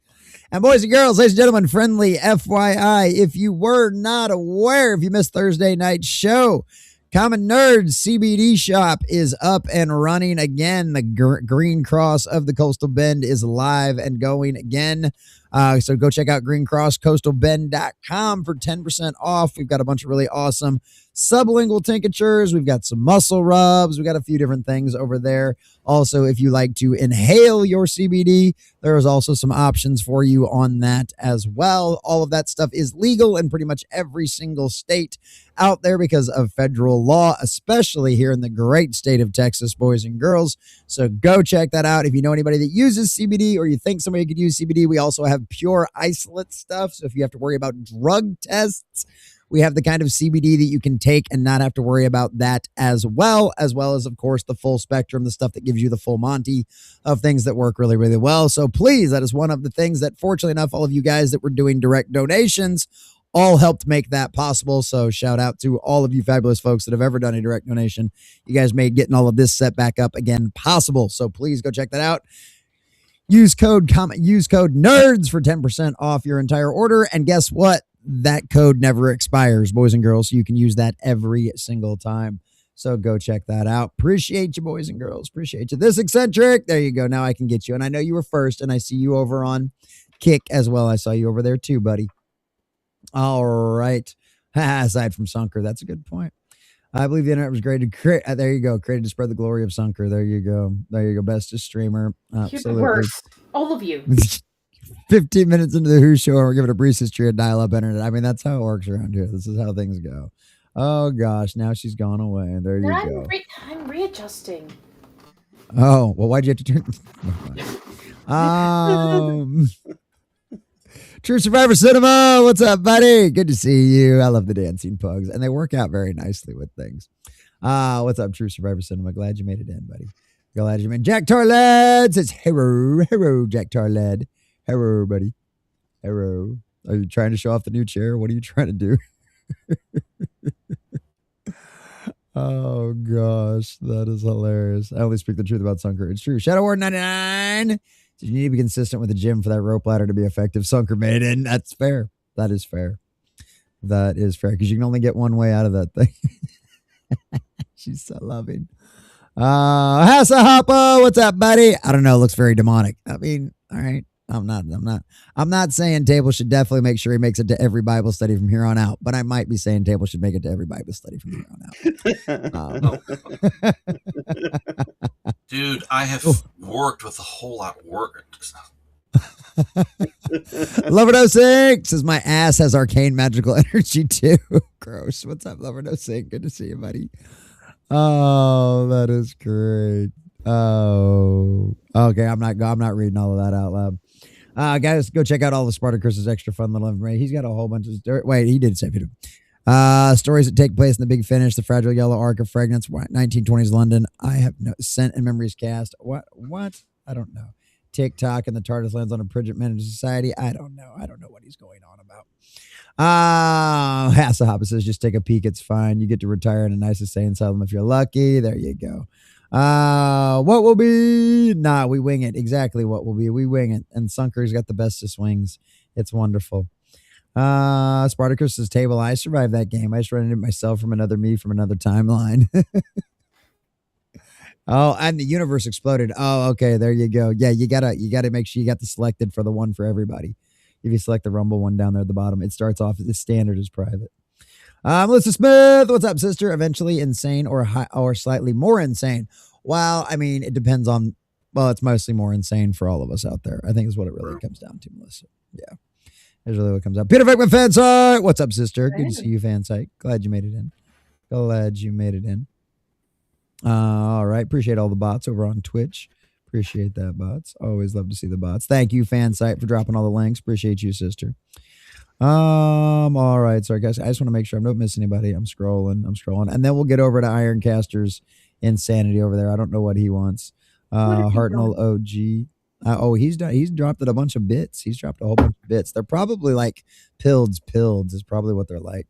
And boys and girls, ladies and gentlemen, friendly FYI, if you were not aware, if you missed Thursday night's show, Common Nerds CBD shop is up and running again. The Green Cross of the Coastal Bend is live and going again. So go check out greencrosscoastalbend.com for 10% off. We've got a bunch of really awesome sublingual tinctures. We've got some muscle rubs. We've got a few different things over there. Also, if you like to inhale your CBD, there is also some options for you on that as well. All of that stuff is legal in pretty much every single state out there because of federal law, especially here in the great state of Texas, boys and girls. So go check that out. If you know anybody that uses CBD or you think somebody could use CBD, we also have pure isolate stuff. So if you have to worry about drug tests, we have the kind of CBD that you can take and not have to worry about that as well as, of course, the full spectrum, the stuff that gives you the full Monty of things that work really, really well. So please, that is one of the things that, fortunately enough, all of you guys that were doing direct donations all helped make that possible. So shout out to all of you fabulous folks that have ever done a direct donation. You guys made getting all of this set back up again possible. So please go check that out. Use code NERDS for 10% off your entire order. And guess what? That code never expires, boys and girls. So you can use that every single time. So go check that out. Appreciate you, boys and girls. Appreciate you. This eccentric. There you go. Now I can get you. And I know you were first, and I see you over on Kick as well. I saw you over there too, buddy. All right. Aside from Sunker, that's a good point. I believe the internet was created. There you go. Created to spread the glory of Sunker. There you go. There you go. Bestest streamer. Absolutely. You're the worst. All of you. 15 minutes into the Who Show, and we're giving a brief history of dial-up internet. I mean, that's how it works around here. This is how things go. Oh, gosh. Now she's gone away. There you go. I'm readjusting. Oh, well, why'd you have to turn... True Survivor Cinema, what's up, buddy? Good to see you. I love the dancing pugs, and they work out very nicely with things. What's up, True Survivor Cinema? Glad you made it in, buddy. Glad you made it. Jack Tarled says, hello, Jack Tarled. Hello, buddy. Hello. Are you trying to show off the new chair? What are you trying to do? Oh, gosh. That is hilarious. I only speak the truth about Sunker. It's true. Shadow War 99. You need to be consistent with the gym for that rope ladder to be effective. Sunker made it in. That's fair. That is fair. That is fair. Because you can only get one way out of that thing. She's so loving. Hassa Hoppa, what's up, buddy? I don't know. It looks very demonic. I mean, all right. I'm not saying Table should definitely make sure he makes it to every Bible study from here on out, but I might be saying Table should make it to every Bible study from here on out. Dude, I have worked with a whole lot of work. Lover06 says my ass has arcane magical energy too. Gross. What's up, Lover06? Good to see you, buddy. Oh, that is great. Oh, okay. I'm not reading all of that out loud. Guys, go check out all the Spartacus's extra fun little information. He's got a whole bunch of... Wait, he did say it. Stories that take place in the Big Finish, the Fragile Yellow Arc of Fragrance, 1920s London. I have no Scent and Memories cast. What? I don't know. TikTok and the TARDIS lands on a Bridget Managed Society. I don't know what he's going on about. Hasselhoff says, just take a peek. It's fine. You get to retire in a nice insane asylum if you're lucky. There you go. What will be? Nah, we wing it. Exactly what will be. We wing it. And Sunker's got the best of swings. It's wonderful. Spartacus's Table. I survived that game. I just ran into myself from another me from another timeline. Oh, and the universe exploded. Oh, okay. There you go. Yeah, you gotta make sure you got the selected for the one for everybody. If you select the Rumble one down there at the bottom, it starts off as the standard is private. Melissa Smith, what's up, sister? Eventually insane or slightly more insane. Well, I mean, it depends on. Well, it's mostly more insane for all of us out there. I think is what it really comes down to, Melissa. Yeah, that's really what comes out. Peter Beckman, Fansite. What's up, sister? Good to see you, Fansite. Glad you made it in. All right. Appreciate all the bots over on Twitch. Appreciate that, bots. Always love to see the bots. Thank you, Fansite, for dropping all the links. Appreciate you, sister. All right. Sorry, guys. I just want to make sure I don't miss anybody. I'm scrolling. And then we'll get over to Ironcaster's insanity over there. I don't know what he wants. Hartnell OG. He's dropped a bunch of bits. He's dropped a whole bunch of bits. They're probably like pills is probably what they're like.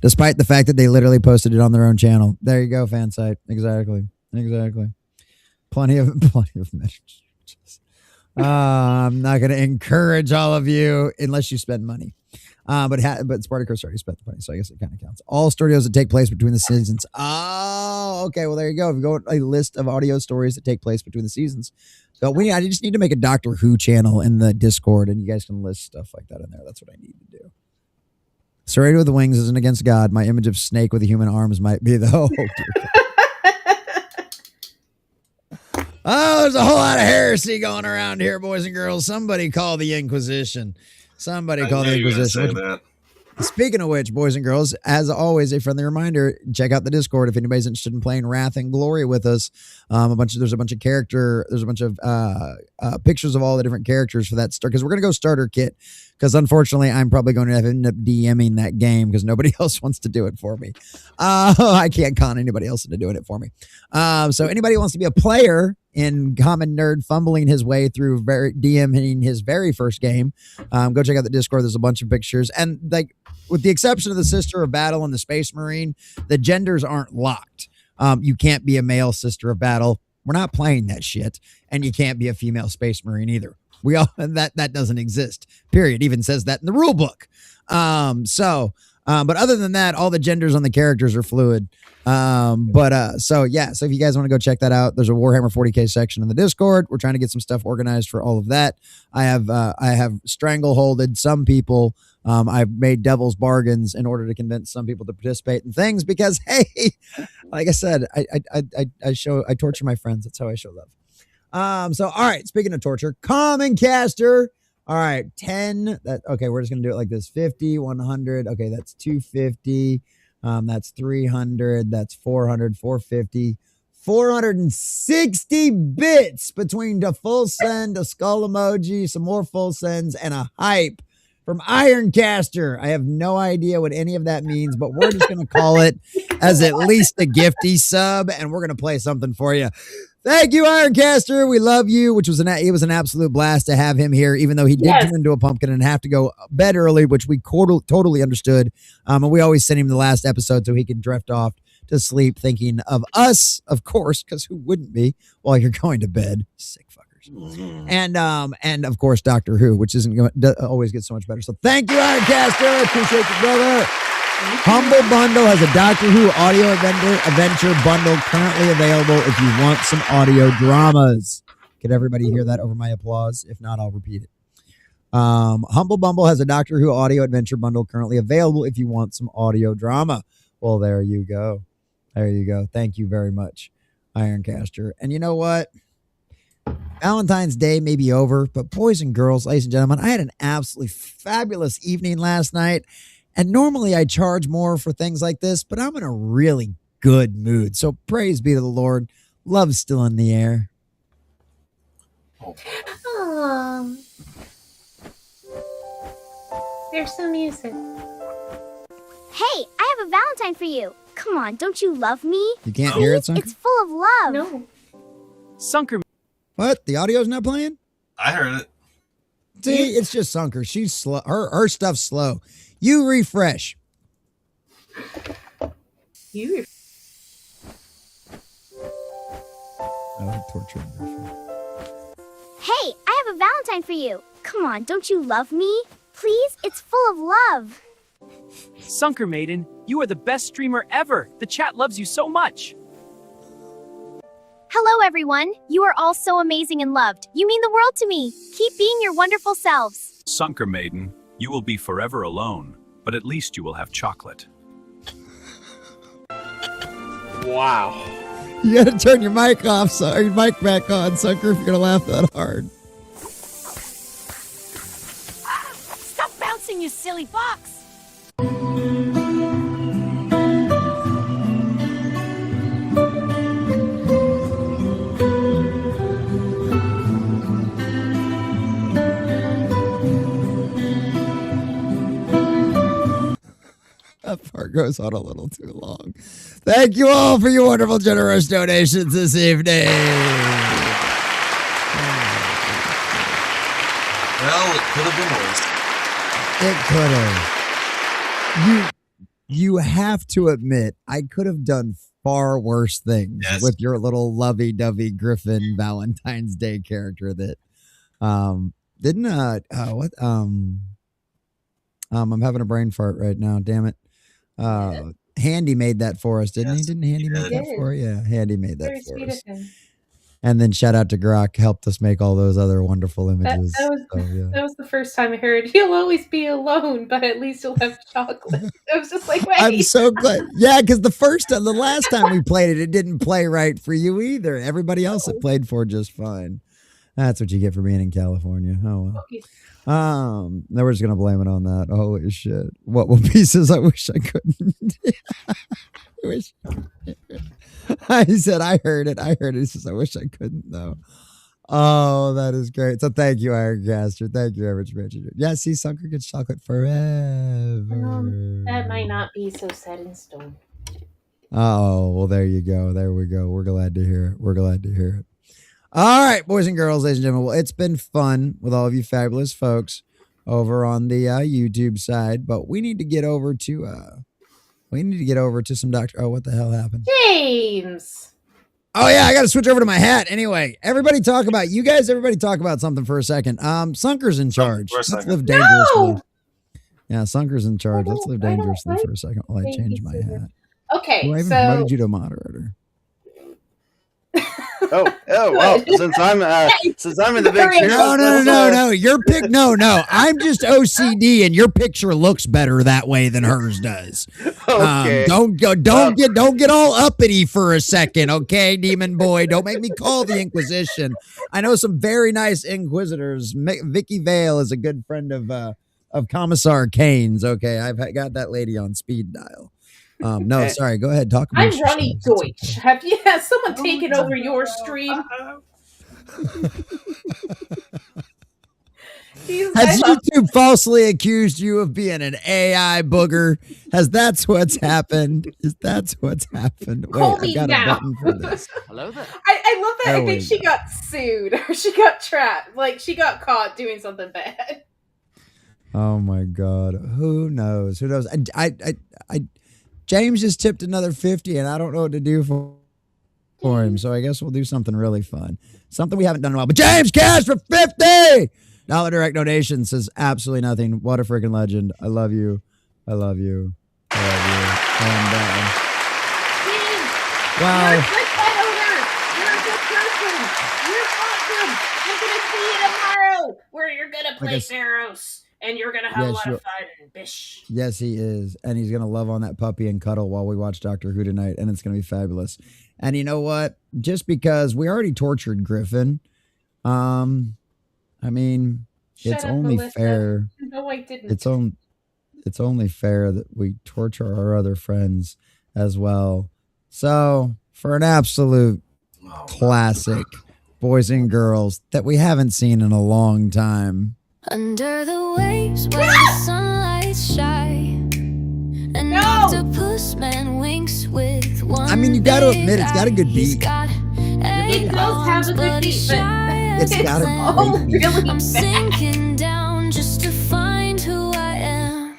Despite the fact that they literally posted it on their own channel. There you go, Fansite. Exactly. Plenty of messages. I'm not going to encourage all of you unless you spend money. But Spartacus already spent the money, so I guess it kind of counts. All studios that take place between the seasons. Oh, okay. Well, there you go. If you go a list of audio stories that take place between the seasons. So I just need to make a Doctor Who channel in the Discord, and you guys can list stuff like that in there. That's what I need to do. Serrated with the wings isn't against God. My image of snake with the human arms might be, though. Oh, there's a whole lot of heresy going around here, boys and girls. Somebody call the Inquisition. Speaking of which, boys and girls, as always, a friendly reminder, check out the Discord if anybody's interested in playing Wrath and Glory with us. There's a bunch of pictures of all the different characters for that start, because we're going to go starter kit, because unfortunately I'm probably going to end up DMing that game because nobody else wants to do it for me. I can't con anybody else into doing it for me. So anybody who wants to be a player in Common Nerd fumbling his way through DMing his very first game, go check out the Discord. There's a bunch of pictures, and like, with the exception of the Sister of Battle and the Space Marine, the genders aren't locked. You can't be a male Sister of Battle. We're not playing that shit. And you can't be a female Space Marine either. That doesn't exist. Period. Even says that in the rule book. But other than that, all the genders on the characters are fluid. So if you guys want to go check that out, there's a Warhammer 40K section in the Discord. We're trying to get some stuff organized for all of that. I have strangleholded some people. I've made devil's bargains in order to convince some people to participate in things because, hey, like I said, I torture my friends. That's how I show love. So, all right. Speaking of torture, Common Caster. All right. 10. Okay. We're just going to do it like this. 50, 100. Okay. That's 250. That's 300. That's 400, 450, 460 bits between the full send, a skull emoji, some more full sends, and a hype from Ironcaster. I have no idea what any of that means, but we're just going to call it as at least a gifty sub, and we're going to play something for you. Thank you, Ironcaster. We love you, it was an absolute blast to have him here, even though he did turn into a pumpkin and have to go bed early, which we totally understood. And we always sent him the last episode so he could drift off to sleep thinking of us, of course, because who wouldn't be while you're going to bed? Sick fuckers. And of course, Doctor Who, which always gets so much better. So thank you, Ironcaster. Appreciate you, brother. Humble Bundle has a Doctor Who audio adventure bundle currently available if you want some audio dramas. Could everybody hear that over my applause? If not, I'll repeat it. Humble Bundle has a Doctor Who audio adventure bundle currently available if you want some audio drama. Well, there you go. Thank you very much, Ironcaster. And you know what? Valentine's Day may be over, but boys and girls, ladies and gentlemen, I had an absolutely fabulous evening last night. And normally I charge more for things like this, but I'm in a really good mood. So praise be to the Lord. Love's still in the air. Oh, there's some music. Hey, I I have a Valentine for you. Come on, don't you love me? You can't hear it, Sunker? It's full of love. No. Sunker. What? The audio's not playing? I heard it. See, it's just Sunker. She's slow. Her stuff's slow. You refresh. You. I like torturing her. Hey, I have a Valentine for you. Come on, don't you love me? Please, it's full of love. Sunker Maiden, you are the best streamer ever. The chat loves you so much. Hello, everyone. You are all so amazing and loved. You mean the world to me. Keep being your wonderful selves. Sunker Maiden, you will be forever alone, but at least you will have chocolate. Wow. You gotta turn your mic off, your mic back on, Sunker, if you're gonna laugh that hard. Stop bouncing, you silly fox! That part goes on a little too long. Thank you all for your wonderful, generous donations this evening. Well, it could have been worse. It could have. You have to admit, I could have done far worse things with your little lovey-dovey Griffin Valentine's Day character that didn't I'm having a brain fart right now, damn it. Handy made that for us, didn't he? Didn't Handy make that for us? Yeah, Handy made that for us. And then shout out to Grok, helped us make all those other wonderful images. That was the first time I heard, you'll always be alone, but at least you'll have chocolate. I was just like, wait. I'm so glad. Yeah, because the last time we played it, it didn't play right for you either. Everybody else it played for just fine. That's what you get for being in California. Oh well. Now we're just gonna blame it on that. Holy shit! What pieces? I wish I couldn't. I wish. He said, "I heard it. I heard it." He says, "I wish I couldn't though." Oh, that is great. So thank you, Ironcaster. Thank you, Average Richard. Yeah, see, Sunker gets chocolate forever. That might not be so set in stone. Oh, well, there you go. There we go. We're glad to hear it. We're glad to hear it. All right, boys and girls, ladies and gentlemen. Well, it's been fun with all of you fabulous folks over on the YouTube side, but we need to get over to some Dr. Oh, what the hell happened? James. Oh yeah, I got to switch over to my hat. Anyway, everybody talk about something for a second. Sunker's in charge. Let's live dangerously. No! Yeah, Sunker's in charge. Let's live dangerously for a second while I change my hat. Okay, I even promoted you to moderator. Well, since I'm in the big chair. No. Your pic. No. I'm just OCD, and your picture looks better that way than hers does. Okay. Don't get all uppity for a second, okay, Demon Boy. Don't make me call the Inquisition. I know some very nice Inquisitors. Vicky Vale is a good friend of Commissar Kane's. Okay, I've got that lady on speed dial. No, sorry. Go ahead. Talk about. I'm Ronnie Deutsch. Okay. Has someone taken over your stream? Has YouTube falsely accused you of being an AI booger? That's what's happened? Is that what's happened? Wait, I got a button for this. Hello there. I love that. I think she got sued or she got trapped. Like she got caught doing something bad. Oh my God. Who knows? James just tipped another 50 and I don't know what to do for him. So I guess we'll do something really fun. Something we haven't done in a while. But James Cash for $50 direct donation says absolutely nothing. What a freaking legend. I love you. I love you. I love you. And wow. You're a good pet owner. You're a good person. You're awesome. I'm gonna see you tomorrow where you're gonna play Theros. And you're going to have a lot of fun and bish. Yes, he is. And he's going to love on that puppy and cuddle while we watch Doctor Who tonight. And it's going to be fabulous. And you know what? Just because we already tortured Griffin, I mean, it's only fair. No, I didn't. It's only fair that we torture our other friends as well. So for an absolute classic, boys and girls, that we haven't seen in a long time. Under the waves where the sunlight shine, An octopus man winks with one. I mean, you got to admit, it's got a good beat. It does have a good beat, but It's got a all great beat. really I'm bad. sinking down just to find who I am.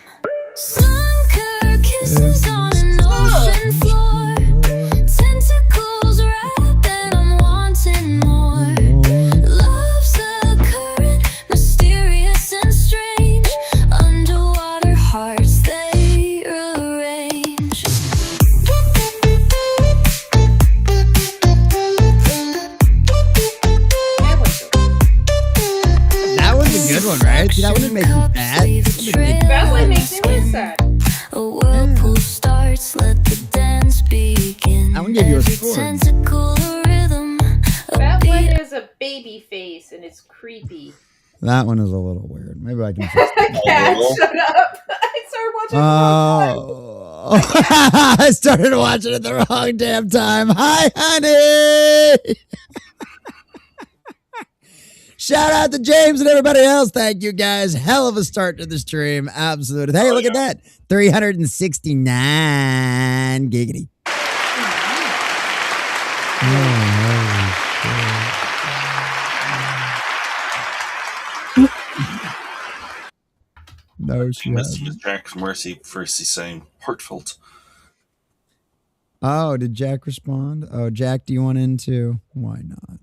Sunker kisses on an ocean floor. Tentacles wrap and I'm wanting more. Love's a current, mysterious and strange. Underwater hearts they arrange. That was a good one, right? See, that wouldn't make me sad. That one makes me less sad. A whirlpool starts, let the dance begin. I would give you a Every score. tentacle a rhythm. That one is a baby face and it's creepy. That one is a little weird. Maybe I can fix it. Cat, shut up. I started watching Oh, I started watching it the wrong damn time. Hi, honey. Shout out to James and everybody else. Thank you guys. Hell of a start to the stream. Absolutely. Hey, look at that. 369 giggity. No, she This hasn't. was Jack's Mercy first saying heartfelt. Oh, did Jack respond? Oh, Jack, do you want in too? Why not?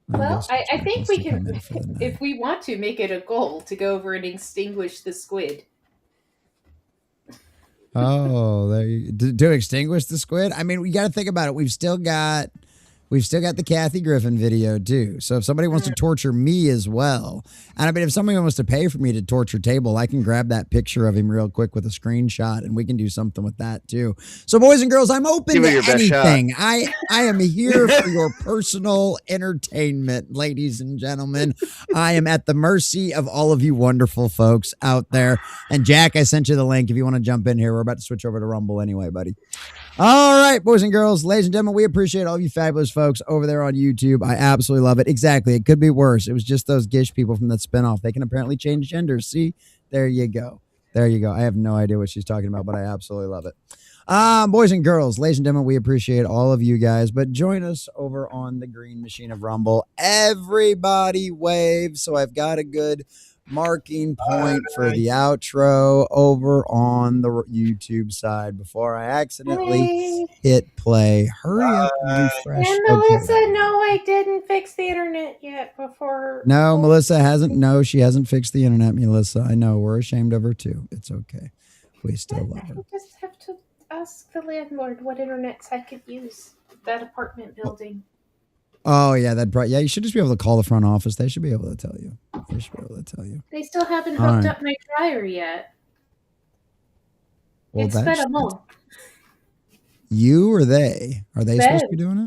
Well, guess I Jack think wants we to come can, in for the night. if we want to, make it a goal to go over and extinguish the squid. Oh, to extinguish the squid. I mean, we got to think about it. We've still got the Kathy Griffin video too. So if somebody wants to torture me as well, and I mean, if somebody wants to pay for me to torture Table, I can grab that picture of him real quick with a screenshot, and we can do something with that too. So, boys and girls, I'm open Give it to your best shot. anything. I am here for your personal entertainment, ladies and gentlemen. I am at the mercy of all of you wonderful folks out there. And Jack, I sent you the link if you want to jump in here. We're about to switch over to Rumble anyway, buddy. All right, boys and girls, ladies and gentlemen, we appreciate all you fabulous folks over there on YouTube. I absolutely love it. Exactly. It could be worse. It was just those Gish people from that spinoff. They can apparently change genders. See, there you go. There you go. I have no idea what she's talking about, but I absolutely love it. Boys and girls, ladies and gentlemen, we appreciate all of you guys, but join us over on the green machine of Rumble. Everybody wave. So I've got a good marking point for the outro over on the YouTube side before I accidentally hit play. Hurry up and refresh. And Melissa, no, I didn't fix the internet yet before. No, Melissa hasn't. No, she hasn't fixed the internet, Melissa. I know. We're ashamed of her too. It's okay. We still love her. I just have to ask the landlord what internets I could use. That apartment building. Oh, yeah. Yeah, you should just be able to call the front office. They should be able to tell you. They should be able to tell you. They still haven't All hooked right. up my dryer yet. Well, It's been that's a month. you or they? Are they supposed to Them. be doing it?